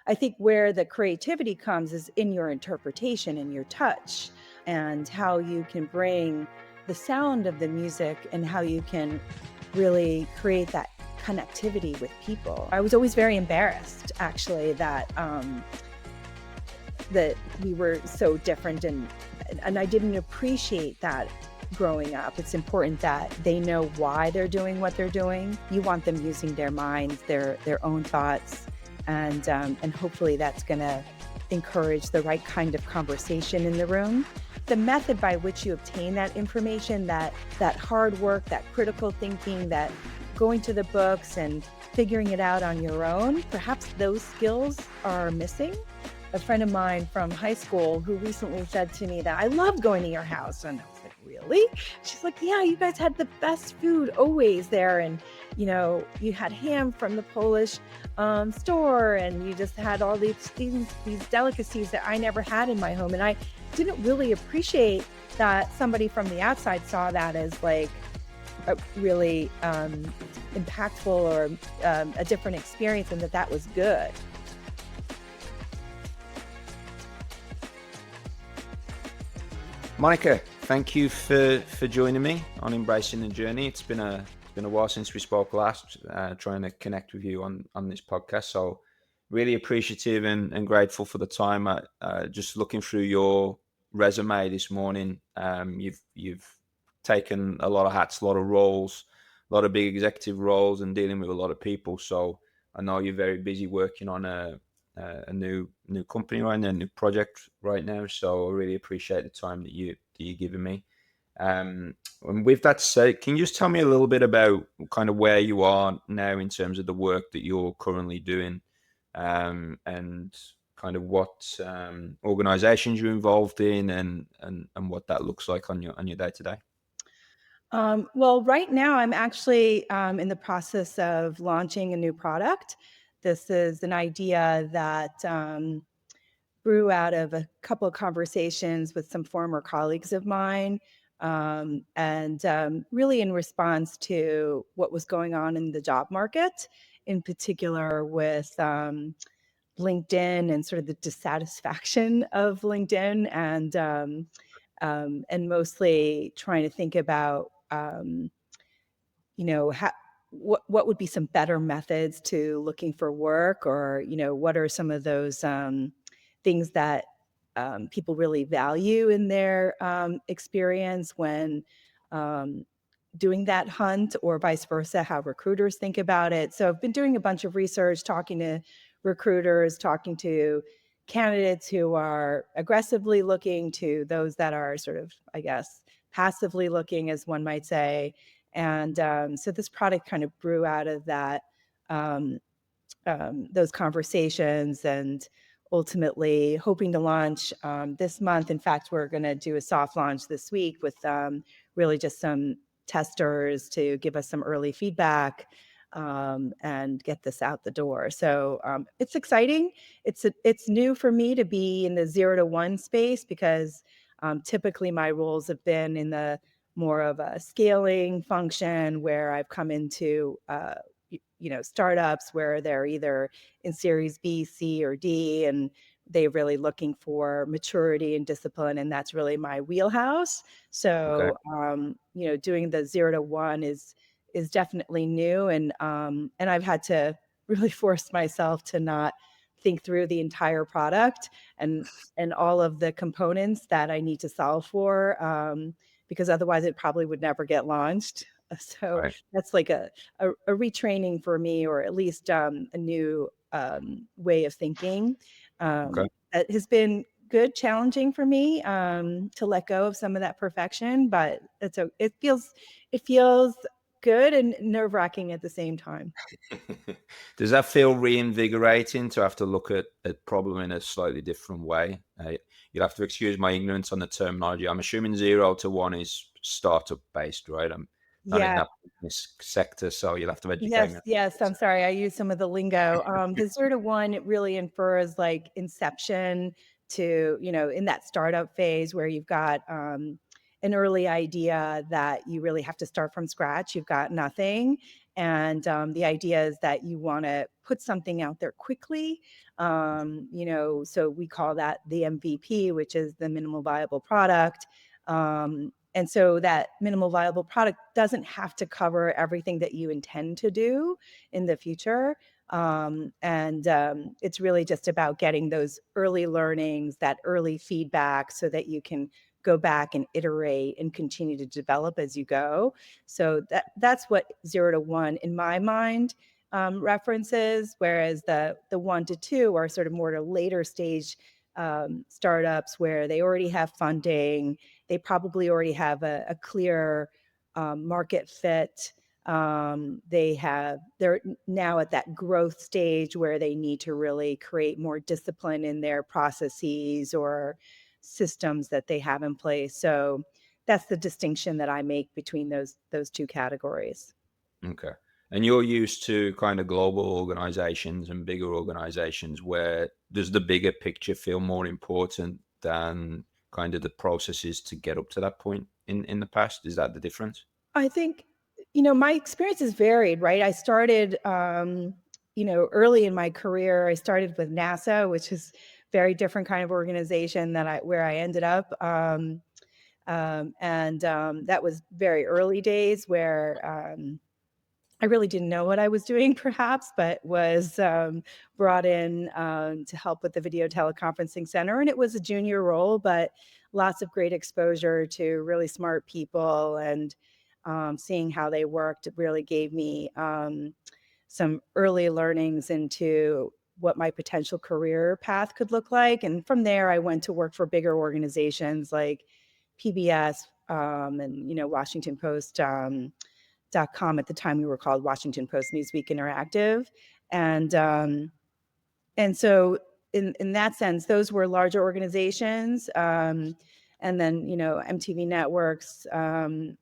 I think where the creativity comes is in your interpretation and your touch, and how you can bring the sound of the music and how you can really create that connectivity with people. I was always very embarrassed, actually, that we were so different, and I didn't appreciate that growing up. It's important that they know why they're doing what they're doing. You want them using their minds, their own thoughts, and hopefully that's going to encourage the right kind of conversation in the room. The method by which you obtain that information, that hard work, that critical thinking, that going to the books and figuring it out on your own, perhaps those skills are missing. A friend of mine from high school who recently said to me that I loved going to your house. And I was like, really? She's like, yeah, you guys had the best food always there. And, you had ham from the Polish store, and you just had all these delicacies that I never had in my home. And I didn't really appreciate that somebody from the outside saw that as like a really impactful or a different experience, and that was good. Monica, thank you for joining me on Embracing the Journey. It's been a while since we spoke last, trying to connect with you on this podcast. So really appreciative and grateful for the time. Just looking through your resume this morning, you've taken a lot of hats, a lot of roles, a lot of big executive roles, and dealing with a lot of people. So I know you're very busy working on a new company right now, a new project right now. So I really appreciate the time that you're giving me. And with that said, can you just tell me a little bit about kind of where you are now in terms of the work that you're currently doing, and kind of what organizations you're involved in, and what that looks like on your day to day? Well, right now I'm actually in the process of launching a new product. This is an idea that grew out of a couple of conversations with some former colleagues of mine, and really in response to what was going on in the job market, in particular with LinkedIn and sort of the dissatisfaction of LinkedIn, and mostly trying to think about how, what would be some better methods to looking for work, or what are some of those things that people really value in their experience when um, doing that hunt, or vice versa, how recruiters think about it. So I've been doing a bunch of research, talking to recruiters, talking to candidates who are aggressively looking, to those that are sort of, I guess, passively looking, as one might say. And so this product kind of grew out of that, um, those conversations, and ultimately hoping to launch this month. In fact, we're going to do a soft launch this week with really just some testers to give us some early feedback, and get this out the door. So it's exciting. It's new for me to be in the 0 to 1 space, because typically my roles have been in the more of a scaling function, where I've come into startups where they're either in series B, C, or D, and they're really looking for maturity and discipline, and that's really my wheelhouse. Okay. So doing the 0 to 1 is definitely new, and I've had to really force myself to not think through the entire product and all of the components that I need to solve for, because otherwise it probably would never get launched. So Right. that's like a retraining for me, or at least a new way of thinking. Okay. It has been good, challenging for me to let go of some of that perfection, but it feels good and nerve wracking at the same time. Does that feel reinvigorating to have to look at problem in a slightly different way? You'll have to excuse my ignorance on the terminology. I'm assuming 0 to 1 is startup based, right? I'm not in Yeah. that business sector, so you'll have to educate me. Yes, yes. I'm sorry. I use some of the lingo. The 0 to 1, it really infers like inception to, in that startup phase where you've got an early idea that you really have to start from scratch. You've got nothing. And the idea is that you want to put something out there quickly. So we call that the MVP, which is the minimal viable product. And so that minimal viable product doesn't have to cover everything that you intend to do in the future. It's really just about getting those early learnings, that early feedback, so that you can go back and iterate and continue to develop as you go. So that's what 0 to 1 in my mind references, whereas the 1 to 2 are sort of more to later stage startups where they already have funding, they probably already have a clear market fit. They're now at that growth stage where they need to really create more discipline in their processes or systems that they have in place. So that's the distinction that I make between those two categories. Okay. And you're used to kind of global organizations and bigger organizations where does the bigger picture feel more important than kind of the processes to get up to that point in the past? Is that the difference? I think, my experience is varied, right? I started, early in my career. I started with NASA, which is very different kind of organization where I ended up. That was very early days where I really didn't know what I was doing, perhaps, but was brought in to help with the video teleconferencing center. And it was a junior role, but lots of great exposure to really smart people, and seeing how they worked really gave me some early learnings into what my potential career path could look like. And from there, I went to work for bigger organizations like PBS and, Washington Post. .com. At the time, we were called Washington Post Newsweek Interactive. And so in that sense, those were larger organizations. And then, MTV Networks,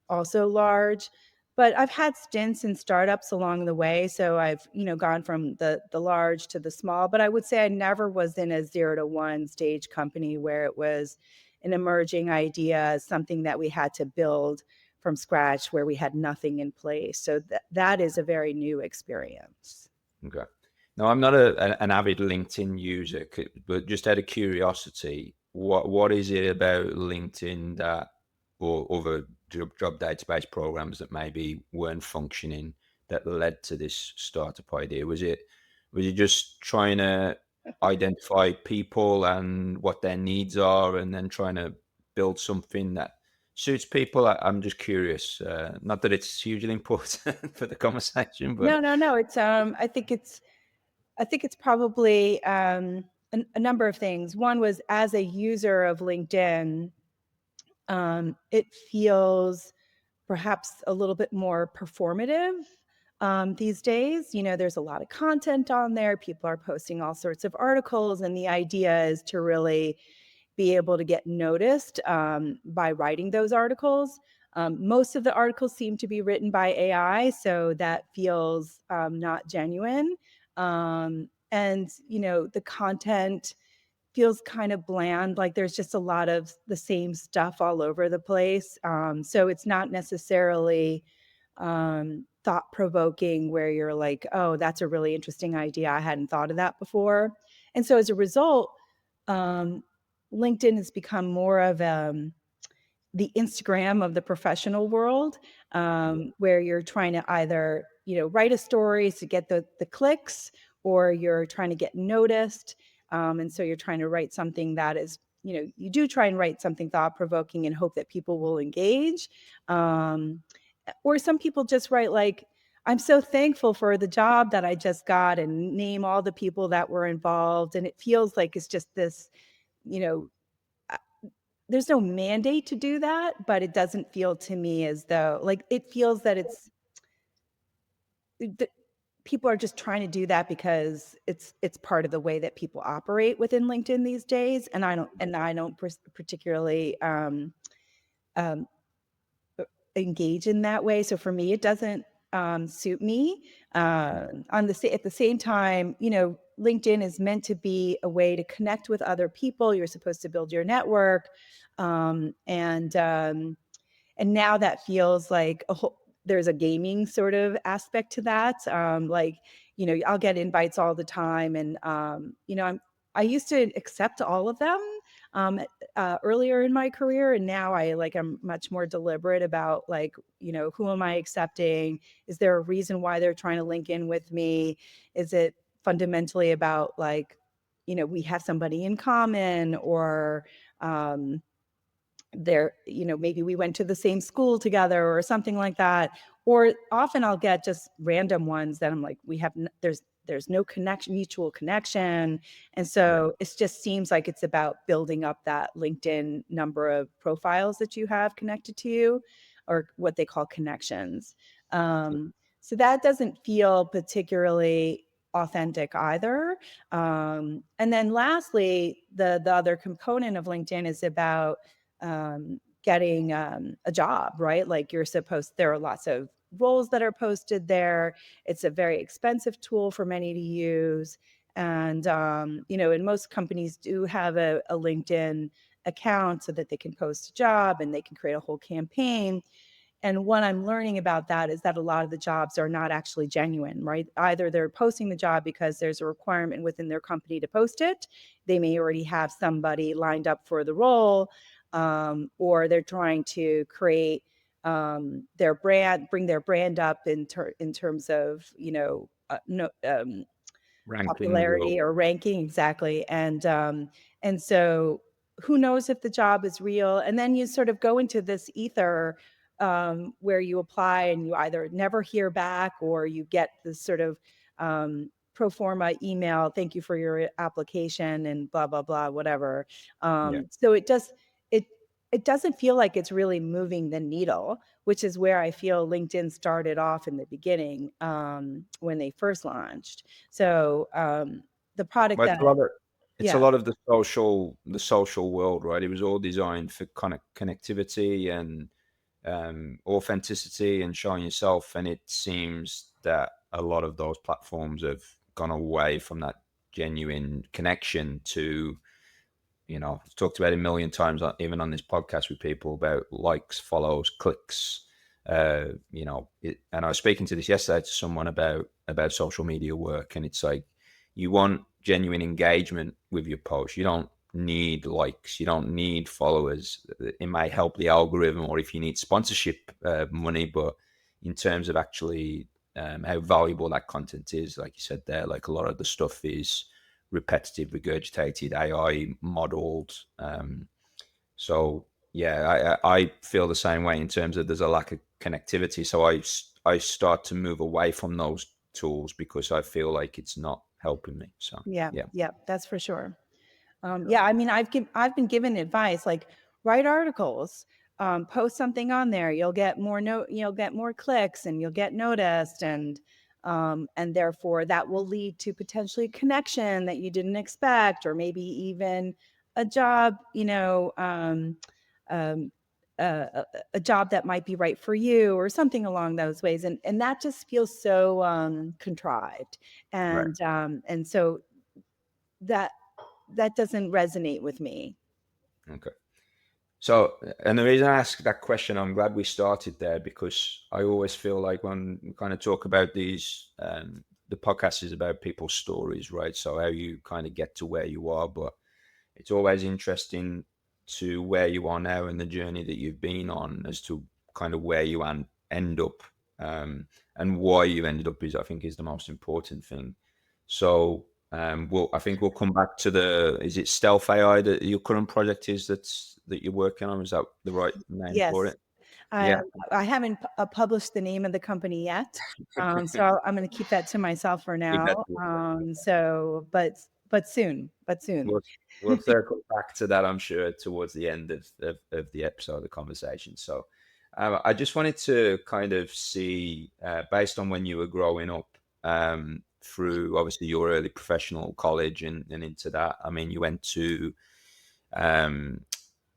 also large. But I've had stints in startups along the way. So I've, gone from the large to the small. But I would say I never was in a 0 to 1 stage company where it was an emerging idea, something that we had to build from scratch, where we had nothing in place. So that is a very new experience. Okay. Now, I'm not an avid LinkedIn user, but just out of curiosity, what is it about LinkedIn that, or other job database programs that maybe weren't functioning that led to this startup idea? Was it just trying to identify people and what their needs are, and then trying to build something that suits people? I'm just curious. Not that it's hugely important for the conversation, but No, no, no. I think it's probably a number of things. One was, as a user of LinkedIn, it feels perhaps a little bit more performative these days. There's a lot of content on there. People are posting all sorts of articles, and the idea is to really be able to get noticed by writing those articles. Most of the articles seem to be written by AI, so that feels not genuine. The content feels kind of bland, like there's just a lot of the same stuff all over the place. So it's not necessarily thought provoking, where you're like, oh, that's a really interesting idea. I hadn't thought of that before. And so as a result, um, LinkedIn has become more of the Instagram of the professional world, where you're trying to either, write a story to get the clicks, or you're trying to get noticed. And so you're trying to write something that is, you do try and write something thought provoking and hope that people will engage. Or some people just write like, I'm so thankful for the job that I just got, and name all the people that were involved. And it feels like it's just this, you know, there's no mandate to do that, but it doesn't feel to me as though, like, it feels that people are just trying to do that because it's part of the way that people operate within LinkedIn these days. And I don't particularly um, engage in that way. So for me, it doesn't suit me. At the same time, LinkedIn is meant to be a way to connect with other people. You're supposed to build your network, and now that feels like there's a gaming sort of aspect to that. Like, I'll get invites all the time, and I used to accept all of them um, earlier in my career, and now I'm much more deliberate about, like, who am I accepting? Is there a reason why they're trying to link in with me? Is it fundamentally about, like, we have somebody in common, or maybe we went to the same school together or something like that. Or often I'll get just random ones that I'm like, there's no mutual connection. And Yeah. so it just seems like it's about building up that LinkedIn number of profiles that you have connected to you, or what they call connections. So that doesn't feel particularly authentic either. And then lastly, the other component of LinkedIn is about getting a job, right? Like, there are lots of roles that are posted there. It's a very expensive tool for many to use. And, and most companies do have a LinkedIn account so that they can post a job and they can create a whole campaign. And what I'm learning about that is that a lot of the jobs are not actually genuine, right? Either they're posting the job because there's a requirement within their company to post it. They may already have somebody lined up for the role, or they're trying to create their brand, bring their brand up in terms of, no, Ranking popularity or or ranking, exactly. And so who knows if the job is real? And then you sort of go into this ether, where you apply and you either never hear back, or you get this sort of pro forma email, thank you for your application, and blah blah blah, whatever. yeah. So it it doesn't feel like it's really moving the needle, which is where I feel LinkedIn started off in the beginning, when they first launched. So the product But that, it's a yeah, lot of the social world, right? It was all designed for connectivity and authenticity and showing yourself. And it seems that a lot of those platforms have gone away from that genuine connection to, I've talked about it a million times, even on this podcast with people, about likes, follows, clicks. And I was speaking to this yesterday to someone about social media work, and it's like, you want genuine engagement with your post. You don't need likes, you don't need followers. It may help the algorithm, or if you need sponsorship money, but in terms of actually how valuable that content is, like you said there, like a lot of the stuff is repetitive, regurgitated, AI modeled. So yeah, I feel the same way in terms of there's a lack of connectivity. So I start to move away from those tools because I feel like it's not helping me. So yeah, yeah, yeah, that's for sure. Yeah, I mean, I've been given advice, like, write articles, post something on there. You'll get more clicks, and you'll get noticed, and therefore that will lead to potentially connection that you didn't expect, or maybe even a job, um, a job that might be right for you, or something along those ways. And that just feels so contrived, right, and so that that doesn't resonate with me. okay. So, and the reason I asked that question, I'm glad we started there, because I always feel like when we kind of talk about these, the podcast is about people's stories, right? So how you kind of get to where you are, but it's always interesting to where you are now and the journey that you've been on, as to kind of where you end up, and why you ended up, is, I think, is the most important thing. So I think we'll come back to is it Stealth AI that your current project is, that you're working on? Is that the right name for Yes. it? I Yeah. I haven't published the name of the company yet, so I'm going to keep that to myself for Leave that now. to yourself. So, but soon, but soon. We'll we'll circle back to that, I'm sure, towards the end of the episode, the conversation. So, I just wanted to kind of see, based on when you were growing up, through obviously your early professional college and into that. I mean, you went to, um,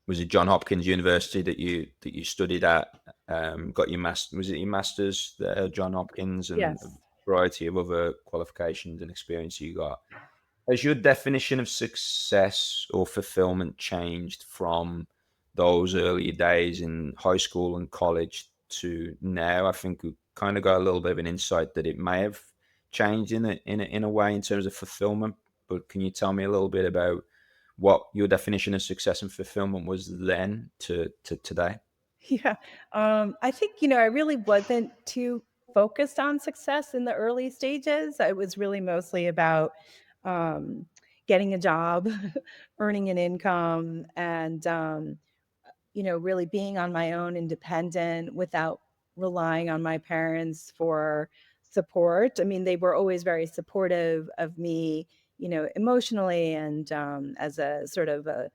was it John Hopkins University that you studied at? Got your master? Was it your masters there, John Hopkins, and a Yes. variety of other qualifications and experience you got? Has your definition of success or fulfillment changed from those early days in high school and college to now, I think we kind of got a little bit of an insight that it may have changed in a way in terms of fulfillment. But can you tell me a little bit about what your definition of success and fulfillment was then to today? Yeah. I think, I really wasn't too focused on success in the early stages. It was really mostly about um, getting a job, earning an income, and, really being on my own, independent, without relying on my parents for support. I mean, they were always very supportive of me, emotionally, and as a sort of a,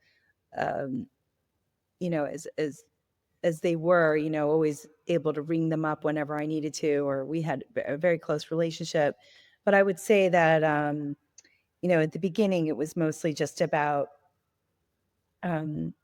um, as they were, always able to ring them up whenever I needed to, or we had a very close relationship. But I would say that, at the beginning, it was mostly just about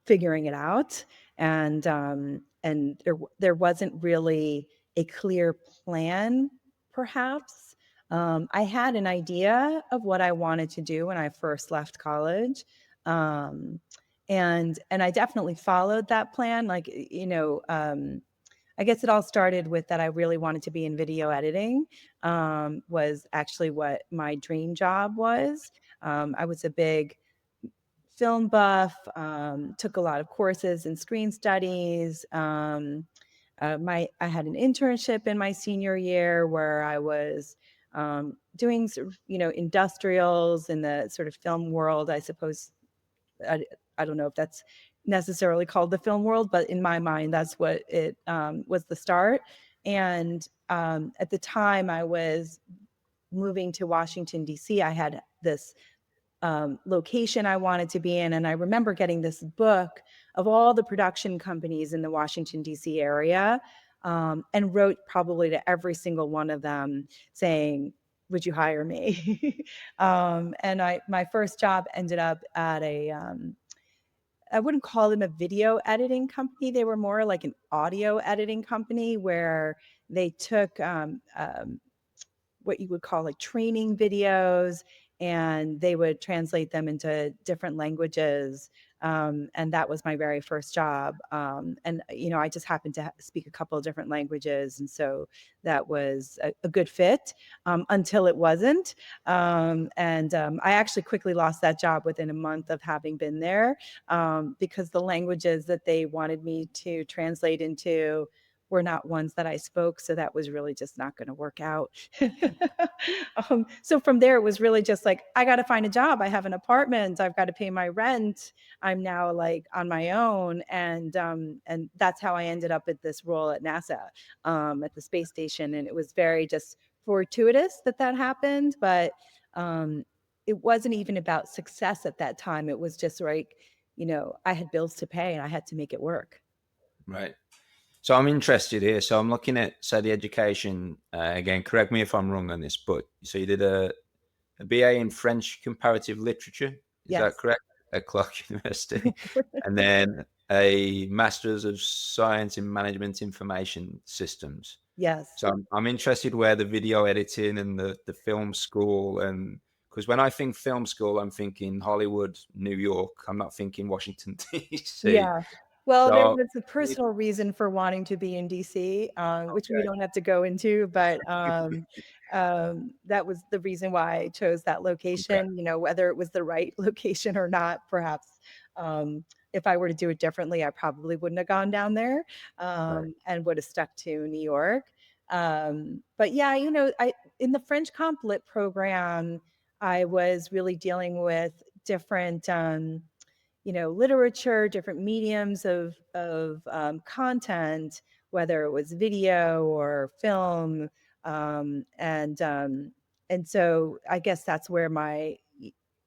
figuring it out, and there wasn't really a clear plan, perhaps. I had an idea of what I wanted to do when I first left college, um, and I definitely followed that plan. Like, I guess it all started with that I really wanted to be in video editing. Was actually what my dream job was. I was a big film buff, took a lot of courses in screen studies. I had an internship in my senior year where I was doing sort of, industrials in the sort of film world, I suppose. I, I don't know if that's necessarily called the film world, but in my mind, that's what it was, the start. And at the time I was moving to Washington, D.C., I had this location I wanted to be in. And I remember getting this book of all the production companies in the Washington, D.C. area, and wrote probably to every single one of them saying, would you hire me? And my first job ended up at I wouldn't call them a video editing company. They were more like an audio editing company where they took what you would call like training videos, and they would translate them into different languages. And that was my very first job. And I just happened to speak a couple of different languages, and so that was a good fit, until it wasn't. And I actually quickly lost that job within a month of having been there, because the languages that they wanted me to translate into were not ones that I spoke. So that was really just not going to work out. So from there, it was really just like, I got to find a job. I have an apartment. I've got to pay my rent. I'm now like on my own. And that's how I ended up at this role at NASA, at the space station. And it was very just fortuitous that that happened. But it wasn't even about success at that time. It was just like, I had bills to pay and I had to make it work. Right. So I'm interested here. So I'm looking at, say, the education, again, correct me if I'm wrong on this, but so you did a BA in French comparative literature. Is that Yes. correct? At Clark University. And then a Master's of Science in Management Information Systems. Yes. So I'm interested where the video editing and the film school, and because when I think film school, I'm thinking Hollywood, New York. I'm not thinking Washington D.C. Yeah. Well, there So was a personal reason for wanting to be in DC, which we okay, don't have to go into, but that was the reason why I chose that okay, location. Whether it was the right location or not, perhaps. If I were to do it differently, I probably wouldn't have gone down there, right, and would have stuck to New York. But yeah, I in the French Comp Lit program, I was really dealing with different. Literature, different mediums of content, whether it was video or film, and so I guess that's where my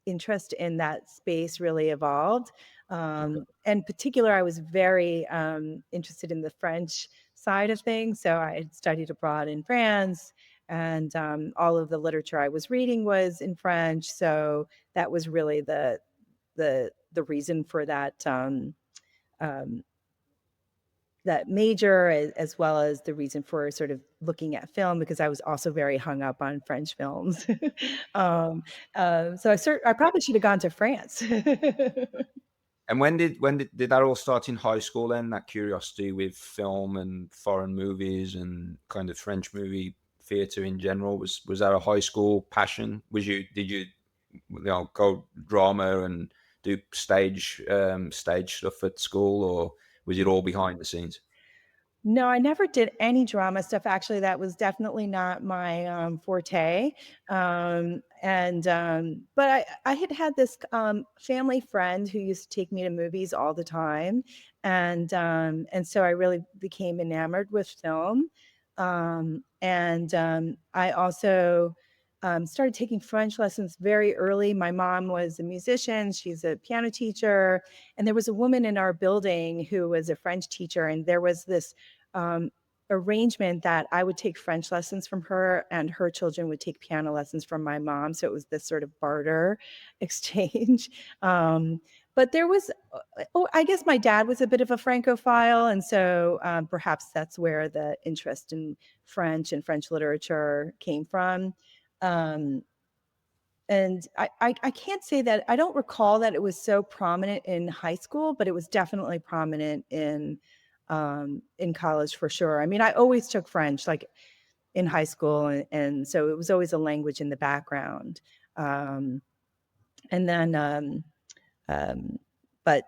interest in that space really evolved. okay, In particular, I was very interested in the French side of things, so I had studied abroad in France, and all of the literature I was reading was in French. So that was really the reason for um, that major, as well as the reason for sort of looking at film, because I was also very hung up on French films. um, so I probably should have gone to France. And when did that all start in high school then? That curiosity with film and foreign movies and kind of French movie theatre in general, was that a high school passion? Did you go drama and do stage stuff at school, or was it all behind the scenes? No, I never did any drama stuff. Actually, that was definitely not my forte. But I had had this family friend who used to take me to movies all the time, and so I really became enamored with film. I also started taking French lessons very early. My mom was a musician; she's a piano teacher, and there was a woman in our building who was a French teacher, and there was this um, arrangement that I would take French lessons from her and her children would take piano lessons from my mom. So it was this sort of barter exchange. But there was, I guess my dad was a bit of a Francophile. And so perhaps that's where the interest in French and French literature came from. Um, and I can't say that I don't recall that it was so prominent in high school, but it was definitely prominent in college for sure. I mean, I always took French like in high school, and so it was always a language in the background. Um, and then, um, but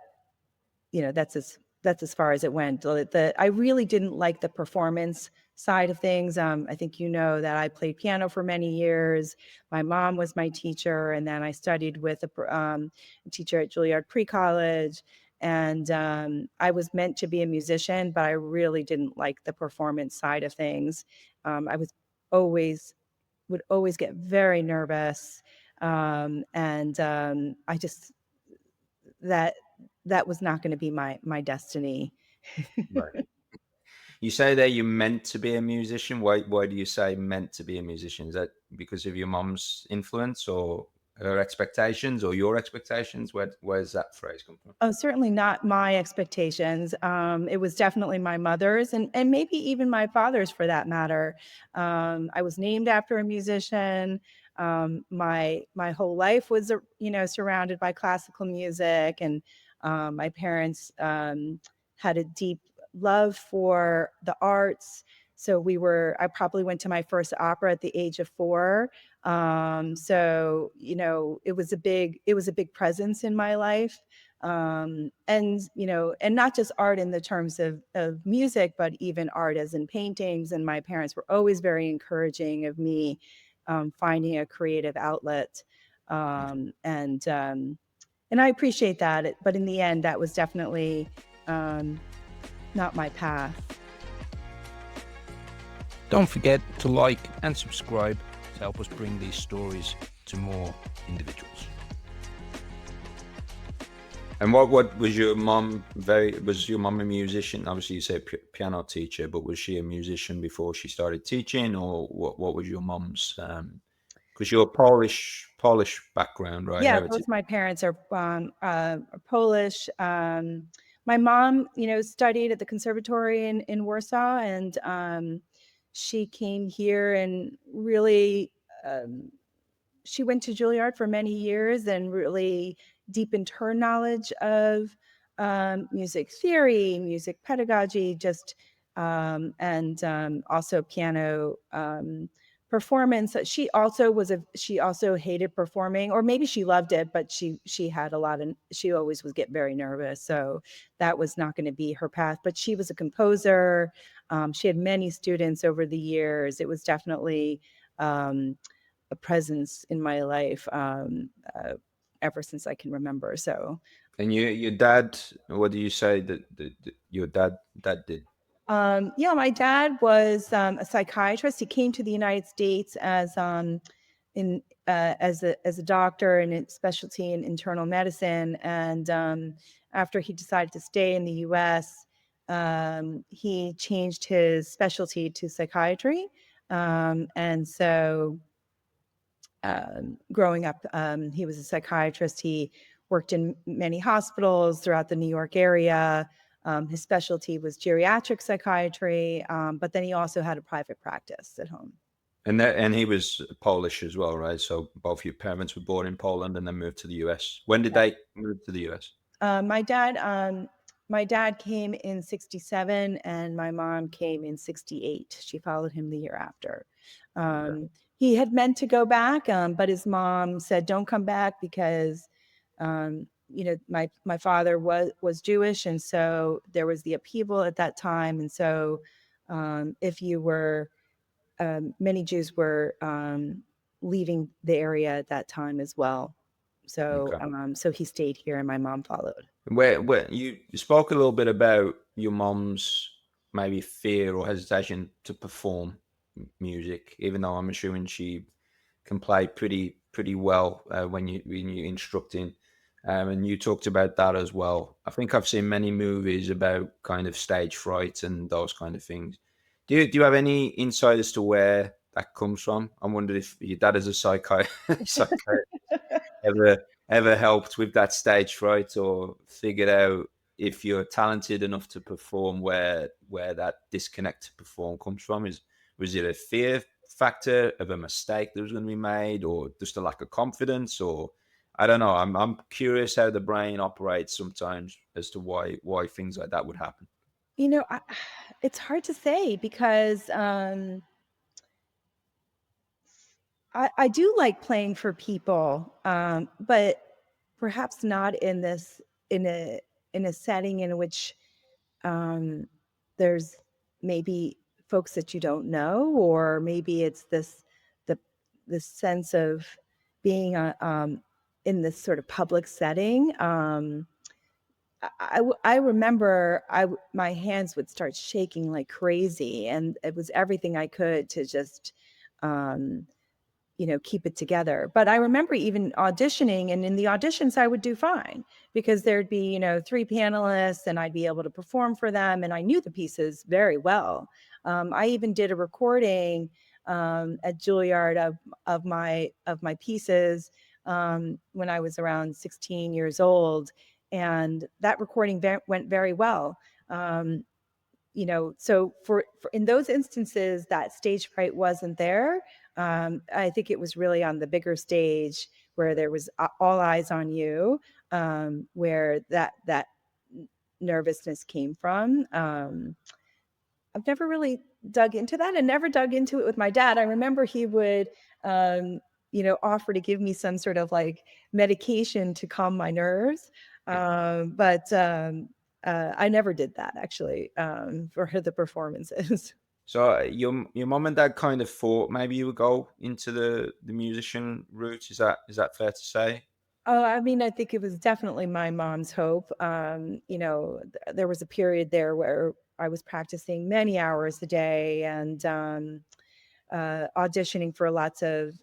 that's as far as it went. I really didn't like the performance side of things. I think that I played piano for many years. My mom was my teacher, and then I studied with a teacher at Juilliard pre-college. And I was meant to be a musician, but I really didn't like the performance side of things. I was always would always get very nervous, and I just that that was not going to be my destiny. Right. You say that you're meant to be a musician. Why do you say meant to be a musician? Is that because of your mom's influence, or her expectations, or your expectations? Where's that phrase come from? Oh, certainly not my expectations. It was definitely my mother's, and maybe even my father's for that matter. I was named after a musician. My whole life was surrounded by classical music, and my parents had a deep love for the arts. So I probably went to my first opera at the age of 4. So it was a big presence in my life. And not just art in the terms of music, but even art as in paintings. And my parents were always very encouraging of me finding a creative outlet. And I appreciate that. But in the end, that was definitely um, not my path. Don't forget to like and subscribe to help us bring these stories to more individuals. And what was your mom? Was your mom a musician? Obviously, you say piano teacher, but was she a musician before she started teaching, or what was your mom's? Because you're Polish background, right? Yeah, both Heritage. my parents are Polish. My mom, studied at the conservatory in Warsaw, and she came here and really um, she went to Juilliard for many years and really deepened her knowledge of music theory, music pedagogy, just and also piano performance. She also hated performing, or maybe she loved it, but she always would get very nervous. So that was not going to be her path. But she was a composer. She had many students over the years. It was definitely a presence in my life ever since I can remember. So, And your dad, what do you say that your dad did? yeah, my dad was a psychiatrist. He came to the United States as a doctor and a specialty in internal medicine. And after he decided to stay in the U.S., he changed his specialty to psychiatry. And so growing up, he was a psychiatrist. He worked in many hospitals throughout the New York area. His specialty was geriatric psychiatry, but then he also had a private practice at home. And he was Polish as well, right? So both your parents were born in Poland and then moved to the US. When did Yeah. they move to the US? My dad, my dad came in 67 and my mom came in 68. She followed him the year after. Okay. He had meant to go back, but his mom said, "Don't come back because, my father was Jewish, and so there was the upheaval at that time, and so if you were, many Jews were leaving the area at that time as well. So, Okay. so he stayed here, and my mom followed." Where you spoke a little bit about your mom's maybe fear or hesitation to perform music, even though I'm assuming she can play pretty well when you instructing, and you talked about that as well. I think I've seen many movies about kind of stage fright and those kind of things. Do you have any insight as to where that comes from? I wondered if your dad is a psychiatrist ever helped with that stage fright or figured out if you're talented enough to perform where that disconnect to perform comes from? Was it a fear factor of a mistake that was going to be made, or just a lack of confidence, or I don't know. I'm curious how the brain operates sometimes as to why things like that would happen. You know, I, it's hard to say because I do like playing for people, but perhaps not in this in a in a setting in which um, there's maybe folks that you don't know, or maybe it's the this sense of being in this sort of public setting. I remember my hands would start shaking like crazy, and it was everything I could to just um, keep it together. But I remember even auditioning, and in the auditions, I would do fine because there'd be, three panelists and I'd be able to perform for them. And I knew the pieces very well. I even did a recording at Juilliard of my pieces when I was around 16 years old. And that recording went very well. So for in those instances that stage fright wasn't there. I think it was really on the bigger stage where there was all eyes on you, where that nervousness came from. I've never really dug into that, and never dug into it with my dad. I remember he would offer to give me some sort of like medication to calm my nerves, but I never did that actually, for the performances. So your mom and dad kind of thought maybe you would go into the musician route. Is that fair to say? Oh, I mean, I think it was definitely my mom's hope. There was a period there where I was practicing many hours a day and auditioning for lots of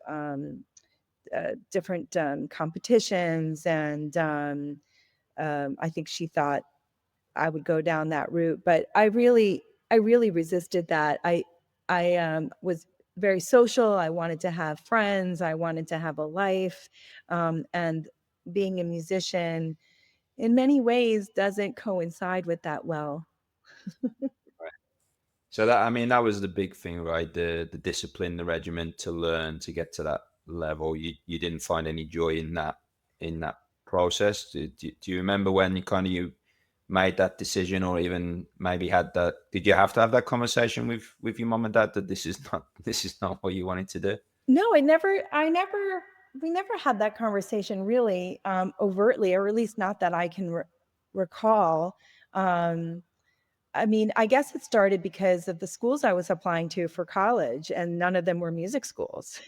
different competitions, and I think she thought I would go down that route, but I really resisted that. I was very social. I wanted to have friends. I wanted to have a life, and being a musician, in many ways, doesn't coincide with that well. So that I mean that was the big thing, right? The discipline, the regiment to learn to get to that level. You didn't find any joy in that process. Do you remember when you made that decision, or even maybe had that? Did you have to have that conversation with your mom and dad that this is not what you wanted to do? No, we never had that conversation really overtly, or at least not that I can recall. Um, I mean, I guess it started because of the schools I was applying to for college, and none of them were music schools.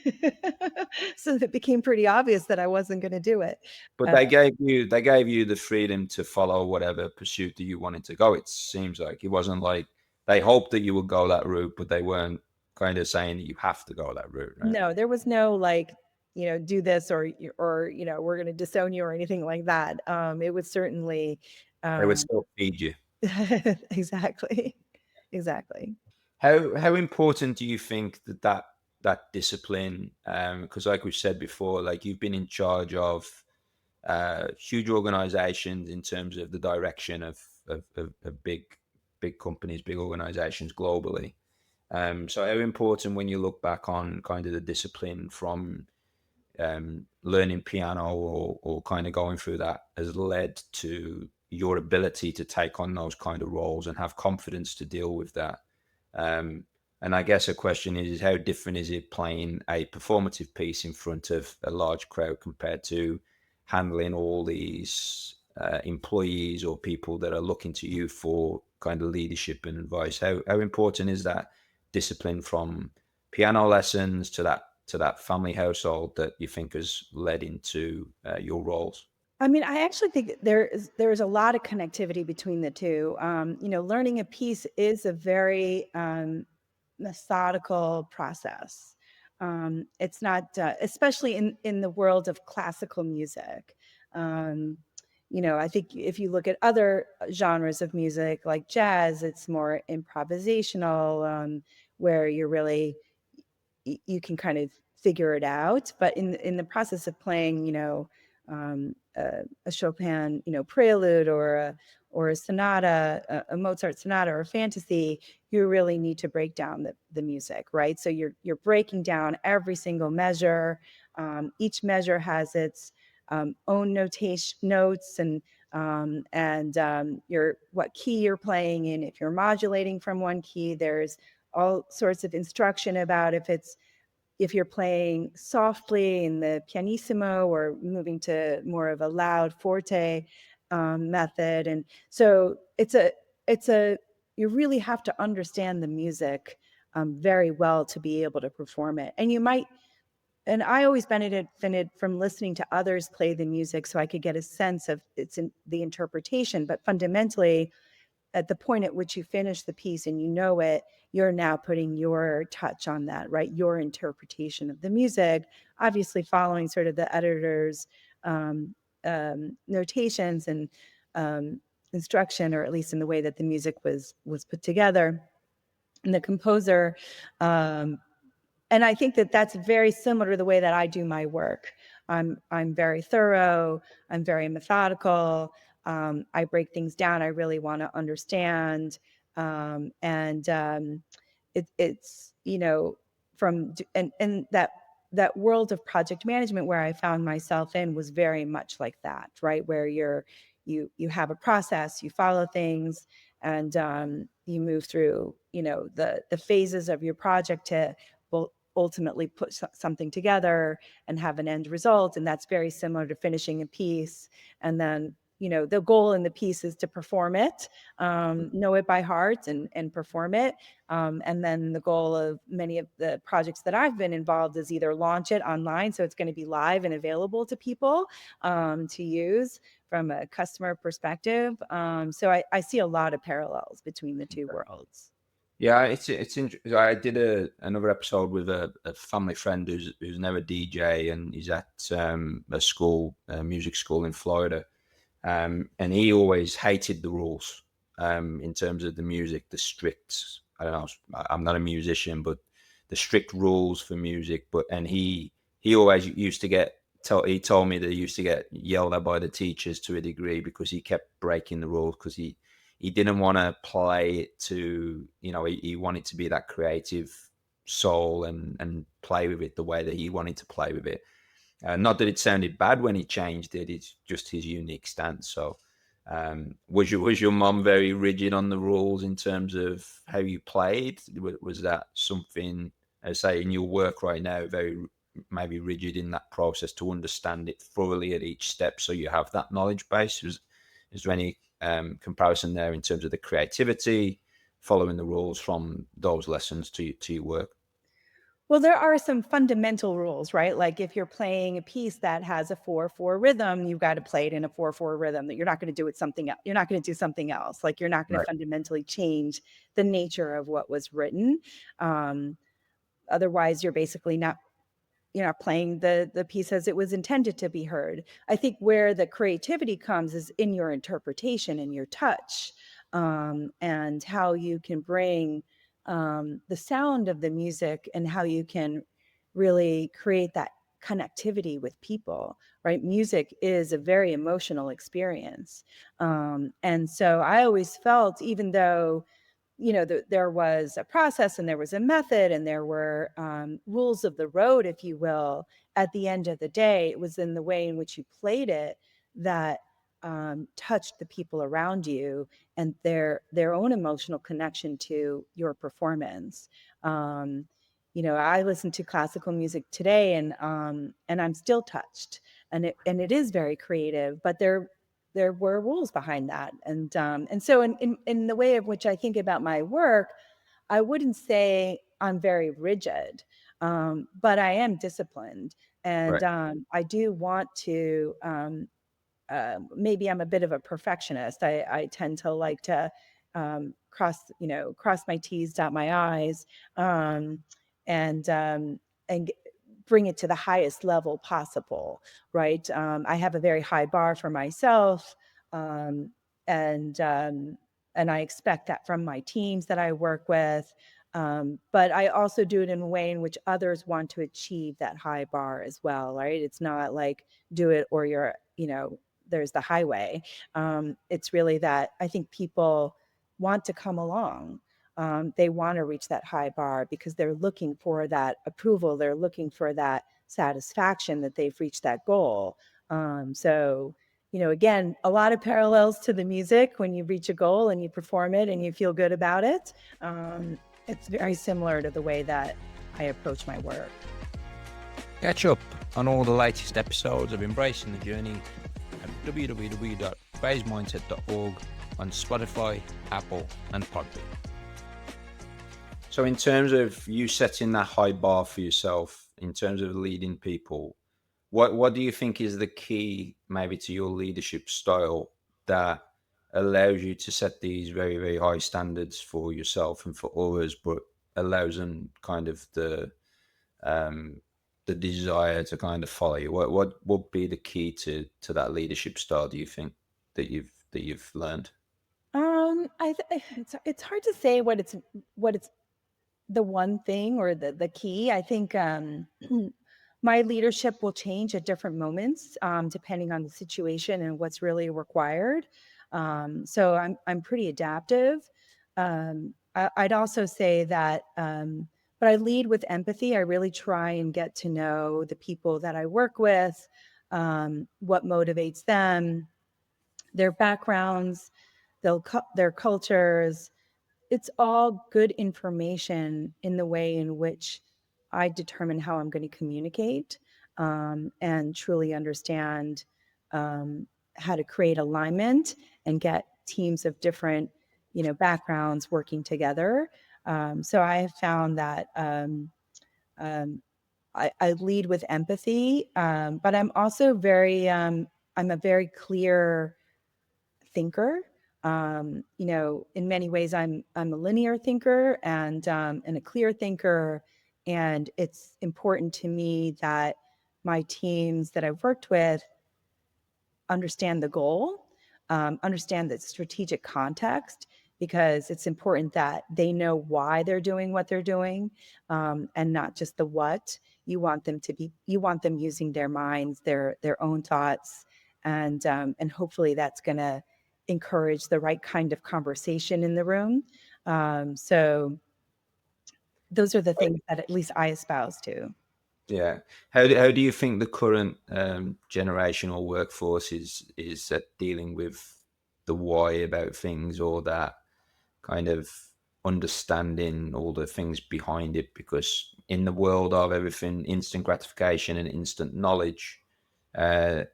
So it became pretty obvious that I wasn't going to do it. But Uh, they gave you the freedom to follow whatever pursuit that you wanted to go. It seems like it wasn't like they hoped that you would go that route, but they weren't kind of saying that you have to go that route, right? no, there was no like, do this, or we're going to disown you or anything like that. It was certainly, They would um, still feed you. exactly, exactly. How important do you think that discipline? Because like we said before, like you've been in charge of huge organizations in terms of the direction of big companies, big organizations globally. So how important when you look back on kind of the discipline from learning piano or kind of going through that has led to your ability to take on those kind of roles and have confidence to deal with that. And I guess a question is how different is it playing a performative piece in front of a large crowd compared to handling all these employees or people that are looking to you for kind of leadership and advice? How important is that discipline from piano lessons to that family household that you think has led into your roles? I mean, I actually think there's a lot of connectivity between the two. Learning a piece is a very methodical process. It's not, especially in the world of classical music. I think if you look at other genres of music like jazz, it's more improvisational, where you're really you can kind of figure it out. But in the process of playing, a Chopin, prelude or a sonata, a Mozart sonata or a fantasy, you really need to break down the music, right? So you're breaking down every single measure. Each measure has its own notes and your what key you're playing in. If you're modulating from one key, there's all sorts of instruction about if you're playing softly in the pianissimo or moving to more of a loud forte method. And so you really have to understand the music very well to be able to perform it. And I always benefited from listening to others play the music so I could get a sense of the interpretation. But fundamentally, at the point at which you finish the piece and you know it, you're now putting your touch on that, right? Your interpretation of the music, obviously following sort of the editor's notations and instruction, or at least in the way that the music was put together. And the composer, and I think that that's very similar to the way that I do my work. I'm very thorough. I'm very methodical. I break things down. I really want to understand. It's and that world of project management where I found myself in was very much like that, right? Where you have a process, you follow things, and you move through the phases of your project to ultimately put something together and have an end result. And that's very similar to finishing a piece. And then the goal in the piece is to perform it, know it by heart and perform it. And then the goal of many of the projects that I've been involved is either launch it online, so it's going to be live and available to people to use from a customer perspective. So I see a lot of parallels between the two worlds. Yeah, it's interesting. I did another episode with a family friend who's now a DJ, and he's at a school, a music school in Florida. And he always hated the rules in terms of the music, the strict. I don't know. I'm not a musician, but the strict rules for music. And he always used to get. He told me that he used to get yelled at by the teachers to a degree because he kept breaking the rules because he didn't want to play it to, he wanted to be that creative soul and play with it the way that he wanted to play with it. Not that it sounded bad when he changed it; it's just his unique stance. So, was your mom very rigid on the rules in terms of how you played? Was that something, I say, in your work right now, very maybe rigid in that process to understand it thoroughly at each step, so you have that knowledge base? Is there any comparison there in terms of the creativity, following the rules from those lessons to your work? Well, there are some fundamental rules, right? Like if you're playing a piece that has a 4/4 rhythm, you've got to play it in a 4/4 rhythm. That you're not going to do it something else. You're not going to do something else. Like you're not going to Right. fundamentally change the nature of what was written. Otherwise, you're not playing the piece as it was intended to be heard. I think where the creativity comes is in your interpretation and your touch, and how you can bring the sound of the music and how you can really create that connectivity with people, right? Music is a very emotional experience. And so I always felt, even though there was a process and there was a method and there were rules of the road, if you will, at the end of the day, it was in the way in which you played it that touched the people around you and their own emotional connection to your performance. I listen to classical music today, and I'm still touched, and it is very creative, but there were rules behind that, and so in the way of which I think about my work, I wouldn't say I'm very rigid, but I am disciplined, and Right. I do want to. Maybe I'm a bit of a perfectionist. I tend to like to cross my T's, dot my I's, um, and um, and bring it to the highest level possible. Right. I have a very high bar for myself, um, and um, and I expect that from my teams that I work with. But I also do it in a way in which others want to achieve that high bar as well. Right. It's not like do it or there's the highway. It's really that I think people want to come along. They want to reach that high bar because they're looking for that approval. They're looking for that satisfaction that they've reached that goal. Again, a lot of parallels to the music when you reach a goal and you perform it and you feel good about it. It's very similar to the way that I approach my work. Catch up on all the latest episodes of Embracing the Journey at www.phasemindset.org on Spotify, Apple, and Podbean. So in terms of you setting that high bar for yourself, in terms of leading people, what do you think is the key maybe to your leadership style that allows you to set these very, very high standards for yourself and for others, but allows them kind of um, the desire to kind of follow you? What would be the key to that leadership style, do you think, that you've learned? It's hard to say what it's the one thing or the key. I think my leadership will change at different moments depending on the situation and what's really required. So I'm pretty adaptive. I'd also say that, but I lead with empathy. I really try and get to know the people that I work with, what motivates them, their backgrounds, their cultures. It's all good information in the way in which I determine how I'm going to communicate, and truly understand how to create alignment and get teams of different, backgrounds working together. So I have found that um, I lead with empathy, but I'm also I'm a very clear thinker. In many ways, I'm a linear thinker and a clear thinker, and it's important to me that my teams that I've worked with understand the goal, understand the strategic context, because it's important that they know why they're doing what they're doing, and not just the what. You want them using their minds, their own thoughts, and hopefully that's going to encourage the right kind of conversation in the room. So those are the things that at least I espouse to. Yeah. How do you think the current generational workforce is at dealing with the why about things, or that kind of understanding all the things behind it? Because in the world of everything instant gratification and instant knowledge, has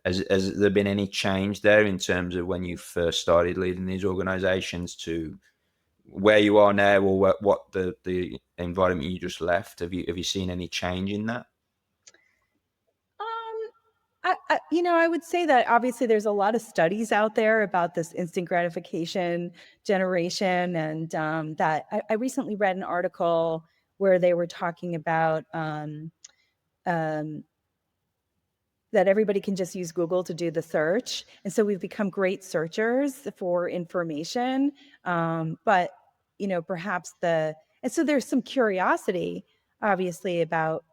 there been any change there in terms of when you first started leading these organizations to where you are now, or what the environment you just left? Have you seen any change in that? Um, I would say that obviously there's a lot of studies out there about this instant gratification generation, and that I recently read an article where they were talking about um, that everybody can just use Google to do the search, and so we've become great searchers for information. But perhaps and so there's some curiosity, obviously, about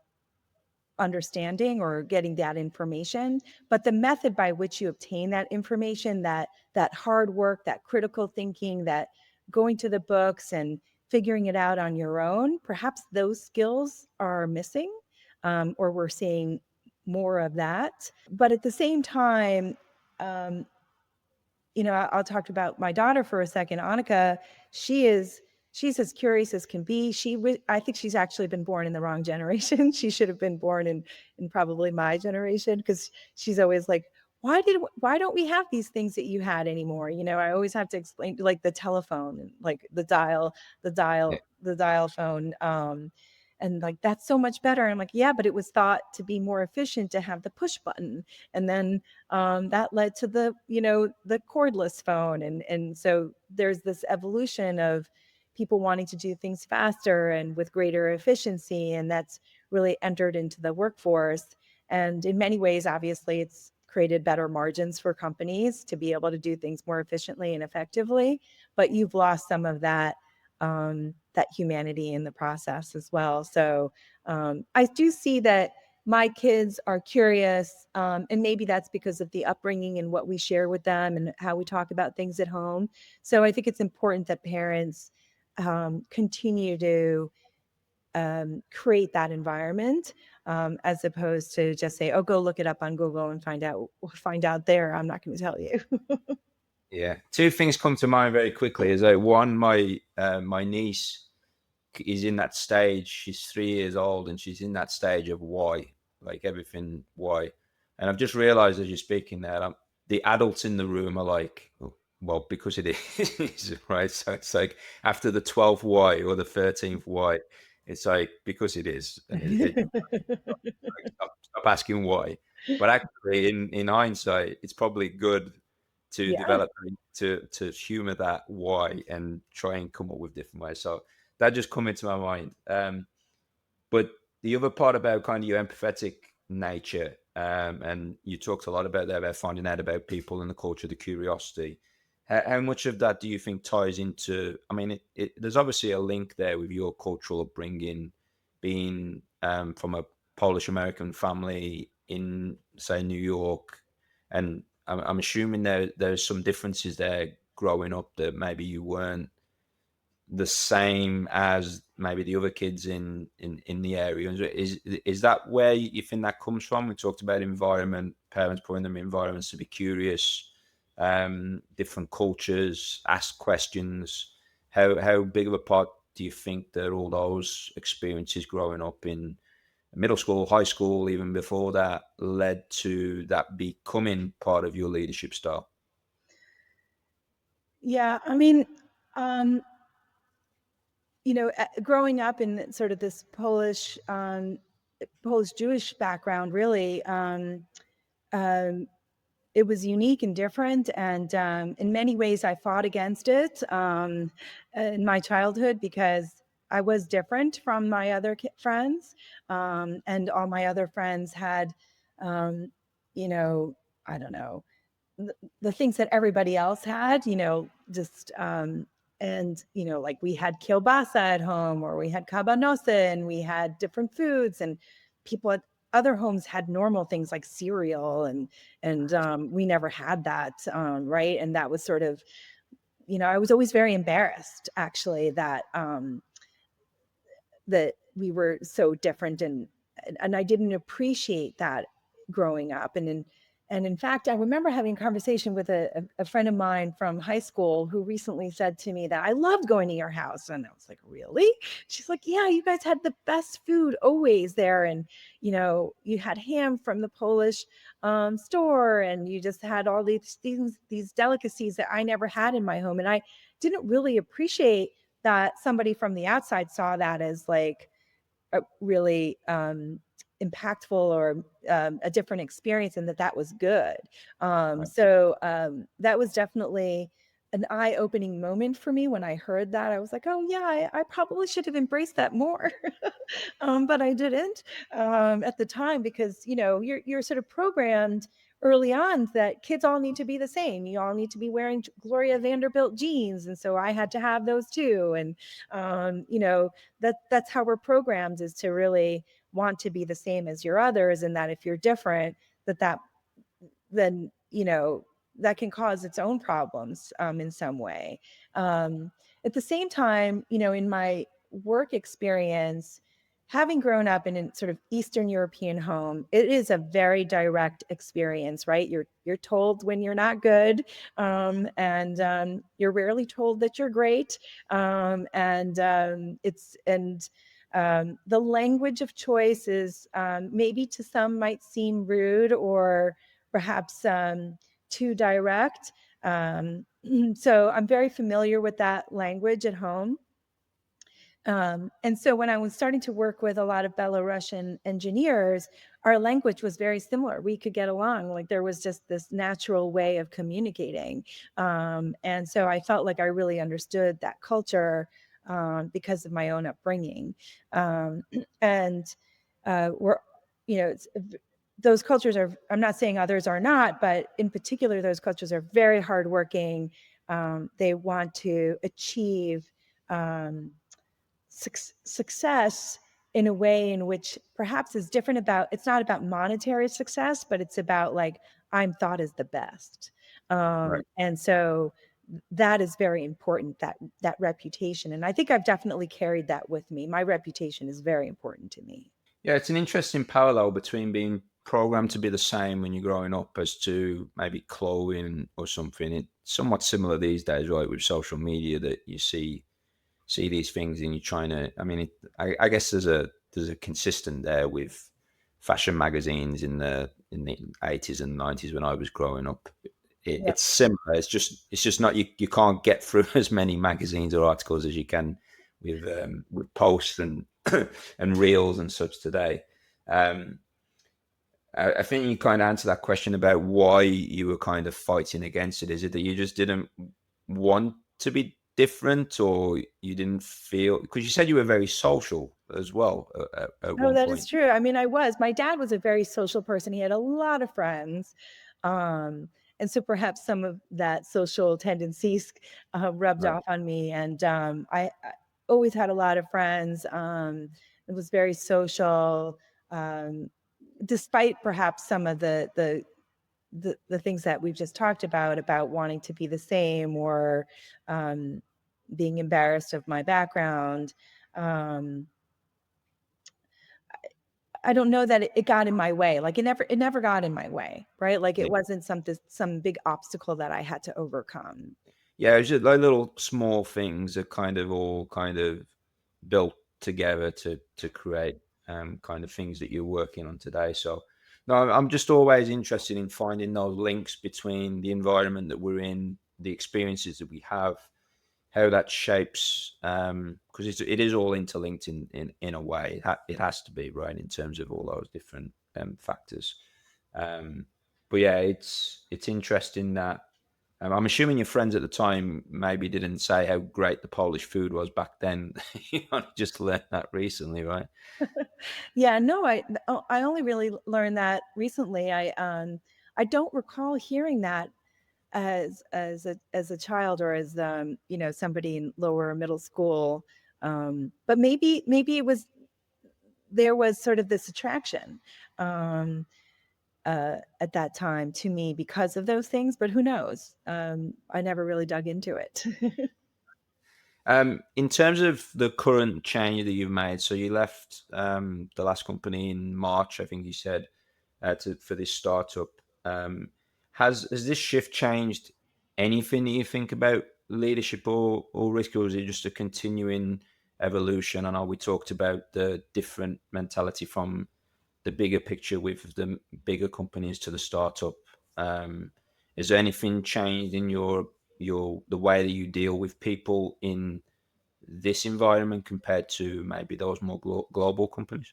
understanding or getting that information, but the method by which you obtain that information, that hard work, that critical thinking, that going to the books and figuring it out on your own, perhaps those skills are missing, or we're seeing more of that. But at the same time, um, I'll talk about my daughter for a second. Annika, she's as curious as can be. I think she's actually been born in the wrong generation. She should have been born in probably my generation, because she's always like, why don't we have these things that you had anymore? I always have to explain, like the telephone and like Yeah. the dial phone. And like, that's so much better. And I'm like, yeah, but it was thought to be more efficient to have the push button. And then that led to the cordless phone. And so there's this evolution of people wanting to do things faster and with greater efficiency. And that's really entered into the workforce. And in many ways, obviously, it's created better margins for companies to be able to do things more efficiently and effectively. But you've lost some of that humanity in the process as well. So I do see that my kids are curious, and maybe that's because of the upbringing and what we share with them and how we talk about things at home. So I think it's important that parents continue to create that environment, as opposed to just say, "Oh, go look it up on Google and find out there." I'm not going to tell you. Yeah, two things come to mind very quickly. Is that one, my niece is in that stage. She's 3 years old, and she's in that stage of why, like everything why. And I've just realised as you're speaking that the adults in the room are like, "Oh, well, because it is," right? So it's like after the 12th why or the 13th why, it's like because it is, and stop asking why. But actually, in hindsight, it's probably good to Yeah. develop to humor that why and try and come up with different ways. So that just come into my mind. But the other part about kind of your empathetic nature, and you talked a lot about that, about finding out about people and the culture, the curiosity. How much of that do you think ties into? I mean, there's obviously a link there with your cultural upbringing, being from a Polish American family in, say, New York, and I'm assuming there's some differences there growing up that maybe you weren't the same as maybe the other kids in the area. Is that where you think that comes from? We talked about environment, parents putting them in environments to be curious, different cultures, ask questions. How big of a part do you think that all those experiences growing up in middle school, high school, even before that, led to that becoming part of your leadership style? Yeah, I mean, um, growing up in sort of this Polish Jewish background, really, um, it was unique and different. And in many ways, I fought against it in my childhood, because I was different from my other friends. And all my other friends had, um, you know, I don't know, the things that everybody else had, just and like we had kielbasa at home, or we had kabanosa, and we had different foods, and people at other homes had normal things like cereal, and we never had that, right? And that was sort of, I was always very embarrassed, actually, that we were so different, and I didn't appreciate that growing up. And in fact, I remember having a conversation with a friend of mine from high school, who recently said to me that I loved going to your house. And I was like, really? She's like, yeah, you guys had the best food always there. And, you had ham from the Polish store, and you just had all these things, these delicacies that I never had in my home. And I didn't really appreciate that somebody from the outside saw that as like a really impactful, or a different experience, and that was good. Right. So that was definitely an eye-opening moment for me when I heard that. I was like, oh yeah, I probably should have embraced that more. But I didn't at the time, because you're sort of programmed early on that kids all need to be the same. You all need to be wearing Gloria Vanderbilt jeans, and so I had to have those too. And that's how we're programmed, is to really want to be the same as your others, and that if you're different, that then that can cause its own problems in some way. Um, at the same time, in my work experience, having grown up in a sort of Eastern European home, it is a very direct experience, right? You're told when you're not good, and you're rarely told that you're great, the language of choice is maybe to some might seem rude or perhaps too direct. So I'm very familiar with that language at home. And so when I was starting to work with a lot of Belarusian engineers, our language was very similar. We could get along. Like there was just this natural way of communicating. And so I felt like I really understood that culture because of my own upbringing. Um, and we're, you know, those cultures are, I'm not saying others are not, but in particular, those cultures are very hardworking. They want to achieve success in a way in which perhaps is different about, it's not about monetary success, but it's about like, I'm thought as the best. Right. And so that is very important, that reputation. And I think I've definitely carried that with me. My reputation is very important to me. Yeah, it's an interesting parallel between being programmed to be the same when you're growing up as to maybe clothing or something. It's somewhat similar these days, right, with social media that you see these things and you're trying to. I mean, I guess there's a consistent there with fashion magazines in the 80s and 90s when I was growing up. Yep. It's similar. It's just not you can't get through as many magazines or articles as you can with posts and and reels and such today. Um, I think you kind of answered that question about why you were kind of fighting against it. Is it that you just didn't want to be different, or you didn't feel? Because you said you were very social as well at Oh, one that is point. true. I mean, I was. My dad was a very social person. He had a lot of friends. Um, and so perhaps some of that social tendencies rubbed Right. off on me. And I always had a lot of friends. It was very social, um, despite perhaps some of the things that we've just talked about wanting to be the same or um, being embarrassed of my background. Um, I don't know that it got in my way. Like it never got in my way, right? Like Yeah. it wasn't some big obstacle that I had to overcome. Yeah, it's just like little small things that kind of all kind of built together to create kind of things that you're working on today. So no, I'm just always interested in finding those links between the environment that we're in, the experiences that we have, how that shapes because it is all interlinked in a way. It has to be, right, in terms of all those different factors. Um, but yeah, it's interesting that I'm assuming your friends at the time maybe didn't say how great the Polish food was back then. You only just learned that recently, right? Yeah, no, I only really learned that recently. I don't recall hearing that as a child or as somebody in lower or middle school. But maybe it was there was sort of this attraction. Um, at that time to me because of those things, but who knows? I never really dug into it. In terms of the current change that you've made, so you left the last company in March, I think you said, for this startup. Um, has this shift changed anything that you think about leadership or risk, or is it just a continuing evolution? I know we talked about the different mentality from the bigger picture with the bigger companies to the startup. Um, is there anything changed in your the way that you deal with people in this environment compared to maybe those more global companies?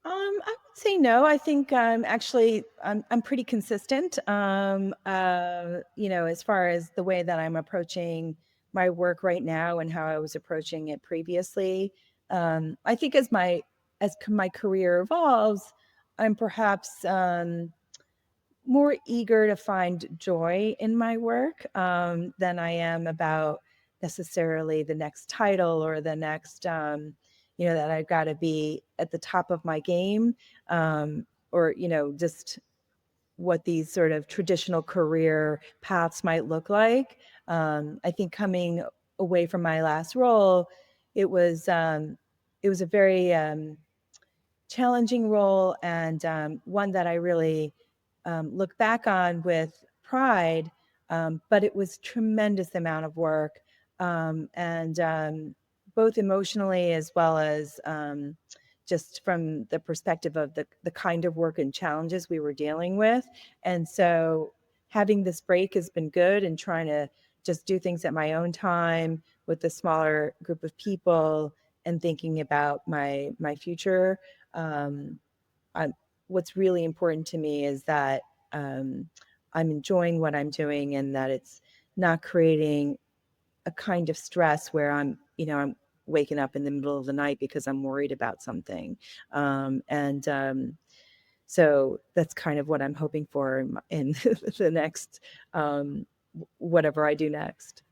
I would say no. I think actually I'm pretty consistent. As far as the way that I'm approaching my work right now and how I was approaching it previously. I think as my career evolves, I'm perhaps more eager to find joy in my work than I am about necessarily the next title or the next, that I've got to be at the top of my game or, just what these sort of traditional career paths might look like. I think coming away from my last role, it was it was a very challenging role, and one that I really look back on with pride. But it was tremendous amount of work, and both emotionally as well as just from the perspective of the kind of work and challenges we were dealing with. And so having this break has been good, and trying to just do things at my own time with a smaller group of people and thinking about my future. Um, I, what's really important to me is that I'm enjoying what I'm doing, and that it's not creating a kind of stress where I'm waking up in the middle of the night because I'm worried about something. And so that's kind of what I'm hoping for in the next, whatever I do next.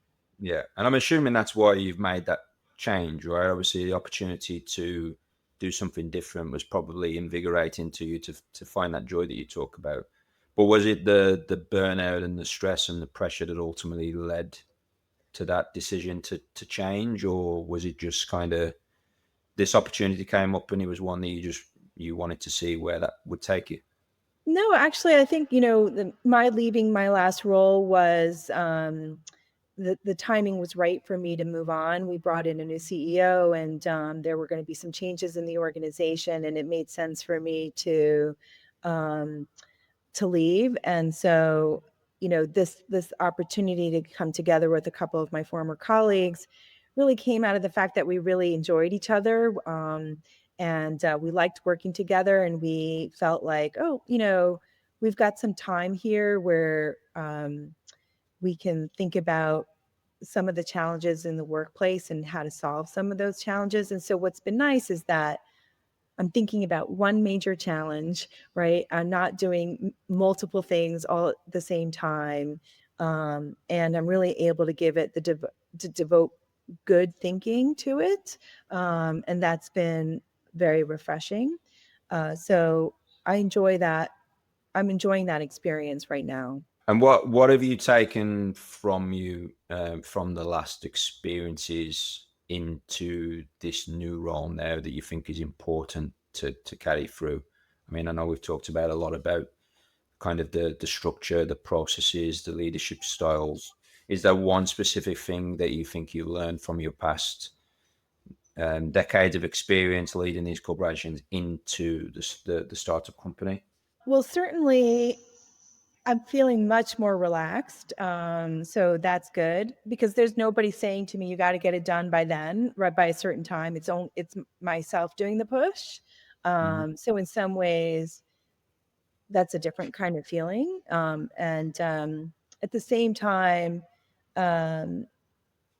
Yeah, and I'm assuming that's why you've made that change, right? Obviously, the opportunity to do something different was probably invigorating to you to find that joy that you talk about. But was it the burnout and the stress and the pressure that ultimately led to that decision to change, or was it just kind of this opportunity came up and it was one that you wanted to see where that would take you? No, actually, I think, my leaving my last role was, the timing was right for me to move on. We brought in a new CEO, and there were going to be some changes in the organization, and it made sense for me um, to leave. And so, this opportunity to come together with a couple of my former colleagues really came out of the fact that we really enjoyed each other, and we liked working together, and we felt like, oh, we've got some time here where we can think about some of the challenges in the workplace and how to solve some of those challenges. And so what's been nice is that I'm thinking about one major challenge, right? I'm not doing multiple things all at the same time. And I'm really able to give it to devote good thinking to it. And that's been very refreshing. So I enjoy that. I'm enjoying that experience right now. And what have you taken from the last experiences into this new role now that you think is important to carry through? I mean, I know we've talked about a lot about kind of the structure, the processes, the leadership styles. Is there one specific thing that you think you learned from your past decades of experience leading these corporations into the startup company? Well, certainly I'm feeling much more relaxed. So that's good, because there's nobody saying to me, you got to get it done by then, right, by a certain time. It's myself doing the push. Mhm. So in some ways, that's a different kind of feeling. And at the same time, um,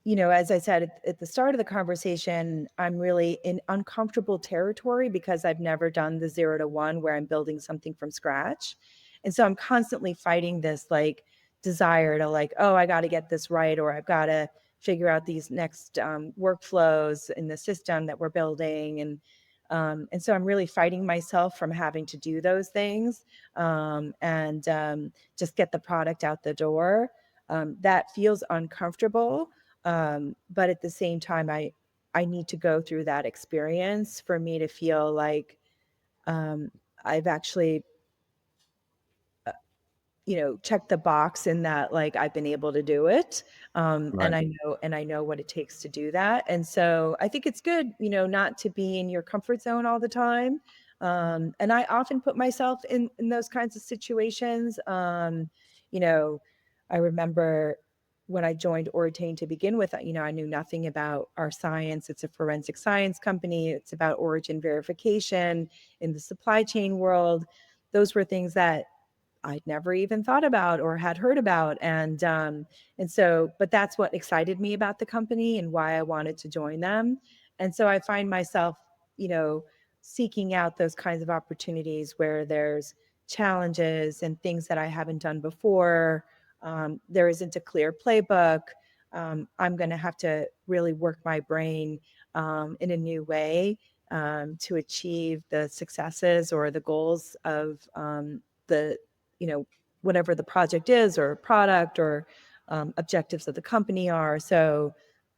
as I said at the start of the conversation, I'm really in uncomfortable territory because I've never done the 0 to 1 where I'm building something from scratch. And so I'm constantly fighting this like desire to like, oh, I got to get this right, or I've got to figure out these next workflows in the system that we're building. And so I'm really fighting myself from having to do those things, and just get the product out the door. That feels uncomfortable, but at the same time, I need to go through that experience for me to feel like um, I've actually check the box in that, like, I've been able to do it. Right. And I know what it takes to do that. And so I think it's good, not to be in your comfort zone all the time. And I often put myself in those kinds of situations. You know, I remember when I joined Ortain to begin with, I knew nothing about our science. It's a forensic science company. It's about origin verification in the supply chain world. Those were things that I'd never even thought about or had heard about. And so, but that's what excited me about the company and why I wanted to join them. And so I find myself, you know, seeking out those kinds of opportunities where there's challenges and things that I haven't done before. There isn't a clear playbook. I'm going to have to really work my brain in a new way to achieve the successes or the goals of the whatever the project is or product or objectives of the company are. So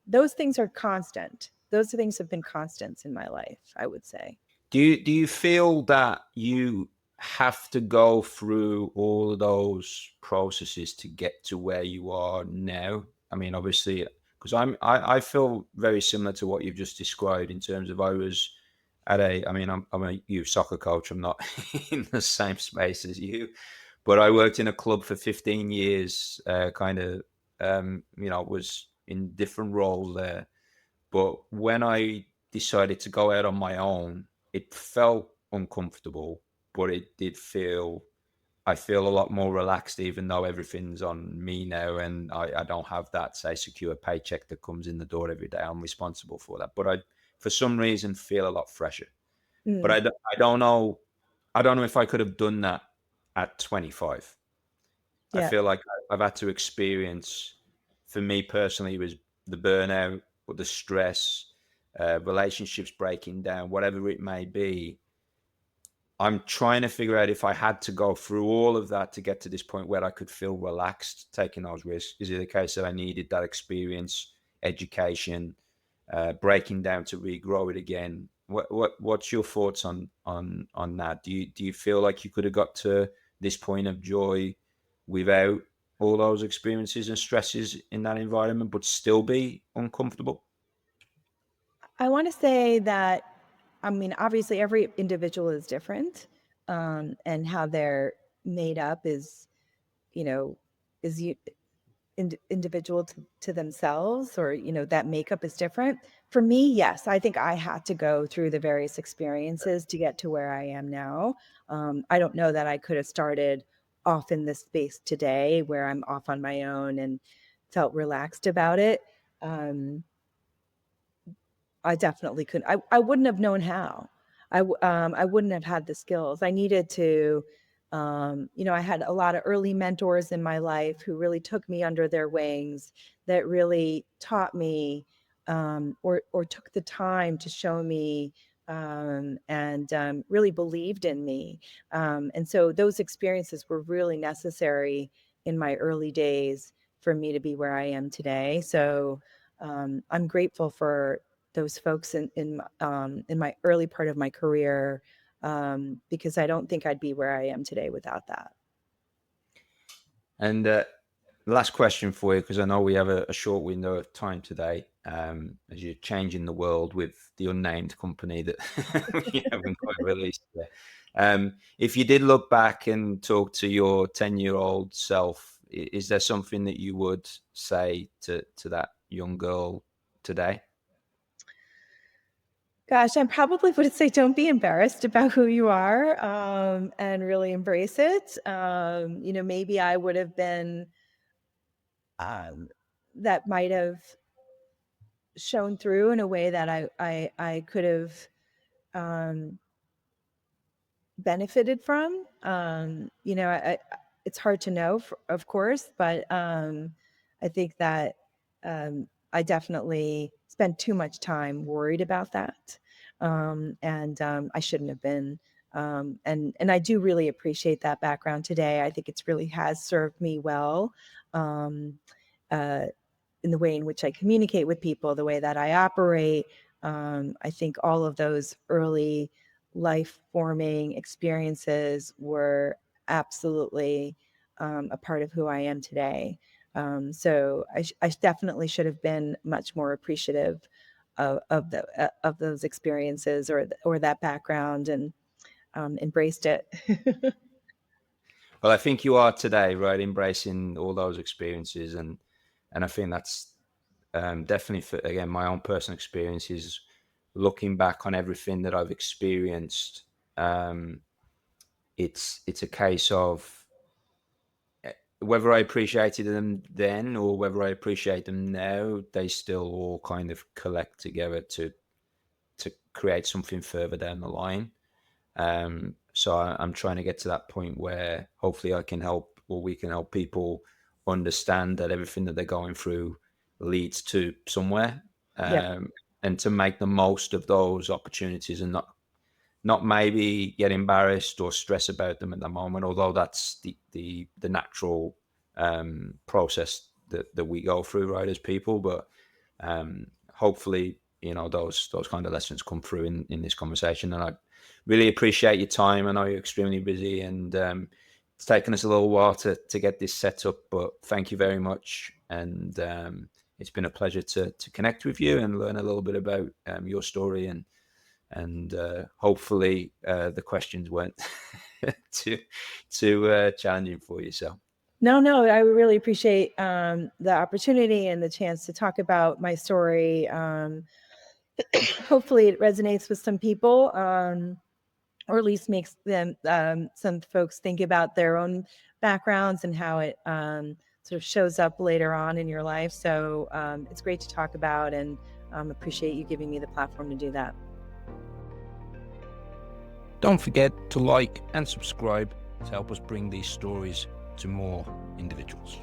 those things are constant. those things have been constants in my life, I would say. Do you feel that you have to go through all of those processes to get to where you are now? I mean, obviously, because I feel very similar to what you've just described in terms of I was I mean, I'm a youth soccer coach. I'm not in the same space as you, but I worked in a club for 15 years, kind of, was in different roles there. But when I decided to go out on my own, it felt uncomfortable, but it did feel, I feel a lot more relaxed, even though everything's on me now and I don't have that, say, secure paycheck that comes in the door every day. I'm responsible for that. But I, for some reason, feel a lot fresher. But Mm, I don't know. I don't know if I could have done that at 25. I yeah. feel like I've had to experience, for me personally, it was the burnout or the stress, relationships breaking down, whatever it may be. I'm trying to figure out if I had to go through all of that to get to this point where I could feel relaxed taking those risks. Is it a case that I needed that experience, education, breaking down to regrow it again? What's your thoughts on that? Do you feel like you could have got to this point of joy without all those experiences and stresses in that environment, but still be uncomfortable? I want to say that, I mean, obviously every individual is different, and how they're made up is, you know, is you individual to themselves, or that makeup is different. For me, yes, I think I had to go through the various experiences to get to where I am now. I don't know that I could have started off in this space today where I'm off on my own and felt relaxed about it. um, I definitely couldn't. I wouldn't have known how. I wouldn't have had the skills. I needed to, I had a lot of early mentors in my life who really took me under their wings, that really taught me, or took the time to show me, and really believed in me. And so those experiences were really necessary in my early days for me to be where I am today. So I'm grateful for those folks in my early part of my career, because I don't think I'd be where I am today without that. And last question for you, because I know we have a short window of time today, as you're changing the world with the unnamed company that we haven't quite released yet. If you did look back and talk to your 10-year-old self, is there something that you would say to that young girl today? Gosh, I probably would say don't be embarrassed about who you are, and really embrace it. Maybe I would have been, um, that might have shown through in a way that I could have, um, benefited from. It's hard to know, of course, but I think that, I definitely spent too much time worried about that, and I shouldn't have been. And I do really appreciate that background today. I think it's really has served me well. Um, uh, in the way in which I communicate with people, the way that I operate. I think all of those early life forming experiences were absolutely, a part of who I am today. So I definitely should have been much more appreciative of those experiences, or that background, and embraced it. Well, I think you are today, right? Embracing all those experiences, and I think that's definitely, for, again, my own personal experiences, looking back on everything that I've experienced. Um, it's a case of whether I appreciated them then or whether I appreciate them now. They still all kind of collect together to create something further down the line. So I'm trying to get to that point where hopefully I can help, or we can help people understand that everything that they're going through leads to somewhere, Yep. um, and to make the most of those opportunities and not maybe get embarrassed or stress about them at the moment. Although that's the natural process that we go through, right, as people. But hopefully those kind of lessons come through in this conversation. And I really appreciate your time. I know you're extremely busy, and it's taken us a little while to get this set up, but thank you very much. And it's been a pleasure to connect with you and learn a little bit about your story, and hopefully the questions weren't too challenging for you. So No, I really appreciate the opportunity and the chance to talk about my story. Hopefully it resonates with some people, or at least makes them some folks think about their own backgrounds and how it sort of shows up later on in your life. So it's great to talk about, and appreciate you giving me the platform to do that. Don't forget to like and subscribe to help us bring these stories to more individuals.